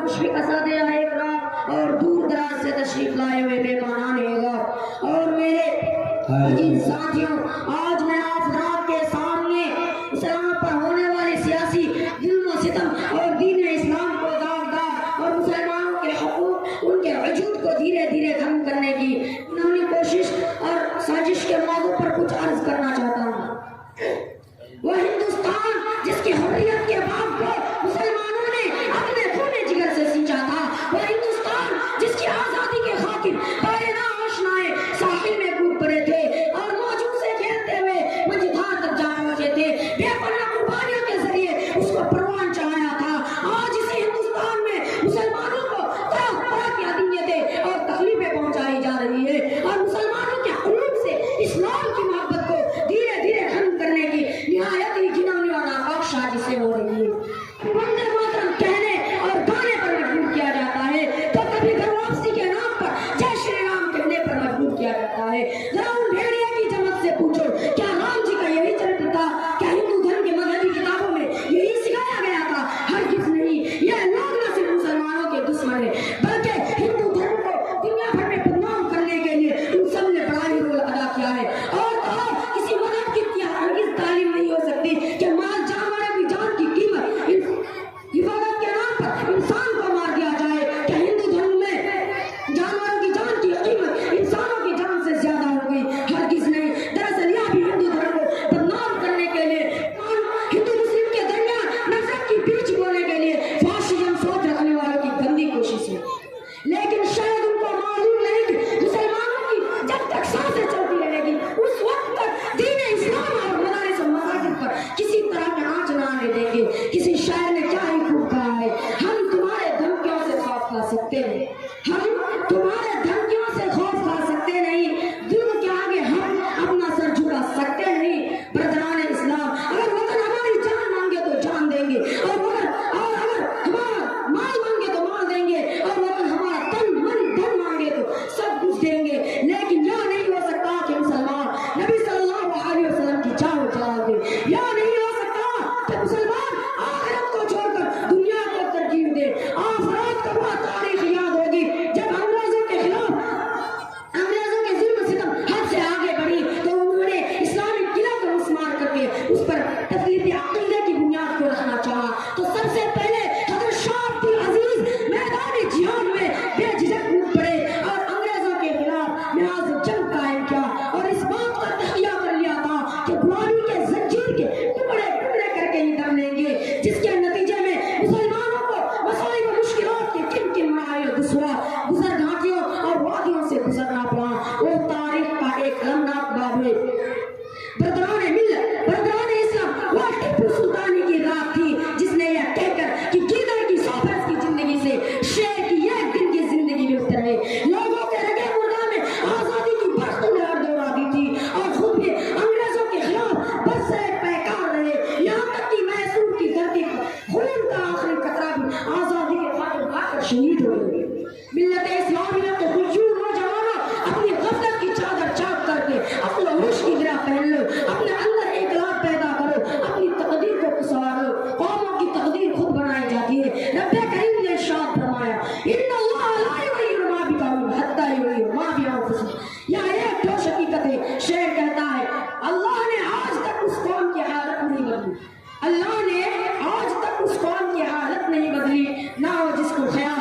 مشفق اساتذہ اکرام اور دور دراز سے تشریف لائے ہوئے مہمانان گرامی اور میرے ساتھیوں، آج میں آپ حضرات کے سامنے اسلام پر ہونے والے سیاسی ظلم و ستم اور دین اسلام کو داغدار اور مسلمانوں کے حقوق، ان کے وجود کو دھیرے دھیرے ختم کرنے کی انہوں کوشش اور سازش کے موضوع پر کچھ عرض کرنا چاہتا ہوں۔ وہ ہندوستان جس کی حریت کے باغ کو مسلمانوں نے اپنے خون جگر سے سینچا تھا، وہ ہندوستان جس کی آزادی کے خاطر بے آشنائے ساحل میں کود پڑے تھے اور موجوں سے کھیلتے ہوئے منجھار تک جا پہنچے تھے، بے پناہ قربانیوں کے ذریعے اس کو پروان چڑھایا تھا۔ آج اسی ہندوستان میں مسلمانوں کو طرح طرح کی اذیتیں اور تکلیفیں پہنچائی جا رہی ہے اور مسلمانوں کے قلوب سے اسلام کی محبت کو دھیرے دھیرے ختم کرنے کی نہایت ہی گھناؤنی اور ناکام سازش سے ہو رہی ہے۔ وندے ماترم کہنے اور گانے پر مجبور کیا جاتا ہے تو کبھی گھر واپسی کے نام پر جے شری رام کہنے پر مجبور کیا جاتا ہے۔ ذرا ان بھیڑیا کی جماعت سے پوچھو، کیا رام جی کا یہی چرتر تھا؟ کیا ہندو دھرم کے مذہبی کتابوں میں یہی سکھایا گیا تھا؟ ہرگز نہیں۔ یہ لوگ نہ صرف مسلمانوں کے دشمن ہیں بلکہ ہندو دھرم کو دنیا بھر میں بدنام کرنے کے لیے ان سب نے بڑا ہی رول ادا کیا ہے۔ اور کسی مذہب کی ہرگز تعلیم نہیں ہو سکتی کہ مال جانوروں کی جان کی قیمت حفاظت کے نام پر انسان کو مار دیا جائے۔ کہ ہندو دھرم میں جانوروں کی جان کی قیمت انسانوں کی جان سے زیادہ ہو گئی؟ ہرگز نہیں۔ دراصل یہ بھی ہندو دھرم کو بدنام کرنے کے لیے، ہندو مسلم کے درمیان نفرت کی بیچ بونے کے لیے فاشزم سوچ رکھنے والوں کی گندی کوشش ہے۔ لیکن شاید ان کو معلوم نہیں کہ مسلمانوں کی جب تک سانسیں چلتی رہے گی اس وقت تک دین اسلام اور مدارس و مساجد پر کسی طرح کا آنچ نہ آنے دیں گے۔ کسی شاعر نے کیا ہی خوب کہا ہے، ہم تمہارے دھمکیوں سے خوف کھا سکتے ہیں، ہم تمہارے دھمکیوں سے خوف کھا سکتے نہیں، ظلم کے آگے ہم اپنا سر جھکا سکتے نہیں۔ برادران اسلام، اگر وطن ہماری جان مانگے تو جان دیں گے، اور اگر ہمارا مال مانگے تو مال دیں گے، اور وطن ہمارا تن من دھن مانگے تو سب کچھ دیں گے۔ لیکن یہ نہیں ہو سکتا کہ مسلمان نبی صلی اللہ علیہ وسلم کی چاہ جلا دے، یہ نہیں ہو سکتا کہ مسلمان آخرت کو چھوڑ کر دنیا کو ترجیح دے۔ آفراد کا وہ تاریخ یاد ہوگی جب انگریزوں کے خلاف انگریزوں کے ظلم ستم حد سے آگے بڑھی تو انہوں نے اسلامی قلعہ کو مسمار کر کے اس پر تثبیت عقیدے کی بنیاد کو رکھنا چاہا تو سب سے پہلے حضرت شاہ عبد العزیز میدان جہاد میں بے جھجک کود پڑے اور انگریزوں کے خلاف محاذ جنگ قائم کیا اور اس بات کا تحیہ کر لیا تھا کہ غلامی کے زنجیر کے ٹکڑے ٹکڑے کر کے ہی دم لیں گے، جس کے نتیجے میں مسلمانوں کو مسائل و مشکلات کی کن کن مراحل و دشوار گزر گھاٹیوں اور وادیوں سے گزرنا پڑا۔ وہ تاریخ کا ایک المناک باب ہے۔ برادران ملت، برادران اسلام، وہ ٹیپو سلطانی کی رات تھی جس نے یہ کہہ کر کہ گیدڑ کی 100 برس کی زندگی سے شیر کی ایک دن کی زندگی بہتر ہے، لوگوں کے رگے مردہ میں آزادی کی برق لہر دوڑا دی تھی اور خود بھی انگریزوں کے خلاف برسر پیکار رہے، یہاں تک کہ میسور کی دھرتی پر خون کا آخری قطرہ بھی آزادی کے خاطر کھا کر شہید ہو گئے۔ ملت اسلامیہ کے خوشیور نوجوانوں، اپنی غفلت کی چادر چاک کر کے اپنے ہوش کی گرہ پہن لو، اپنے اندر انقلاب پیدا کرو، اپنی تقدیر کو سنوارو۔ قوموں کی تقدیر خود بنائی جاتی ہے۔ رب کریم نے ارشاد فرمایا، ان اللہ لا یغیر ما بقوم حتی یغیروا ما بانفسہم۔ یہ ایک ٹھوس حقیقت ہے۔ شعر کہتا ہے، اللہ نے آج تک اس قوم کی حالت نہیں بدلی، اللہ نے آج تک اس قوم کی حالت نہیں بدلی، نہ وہ جس کو خیال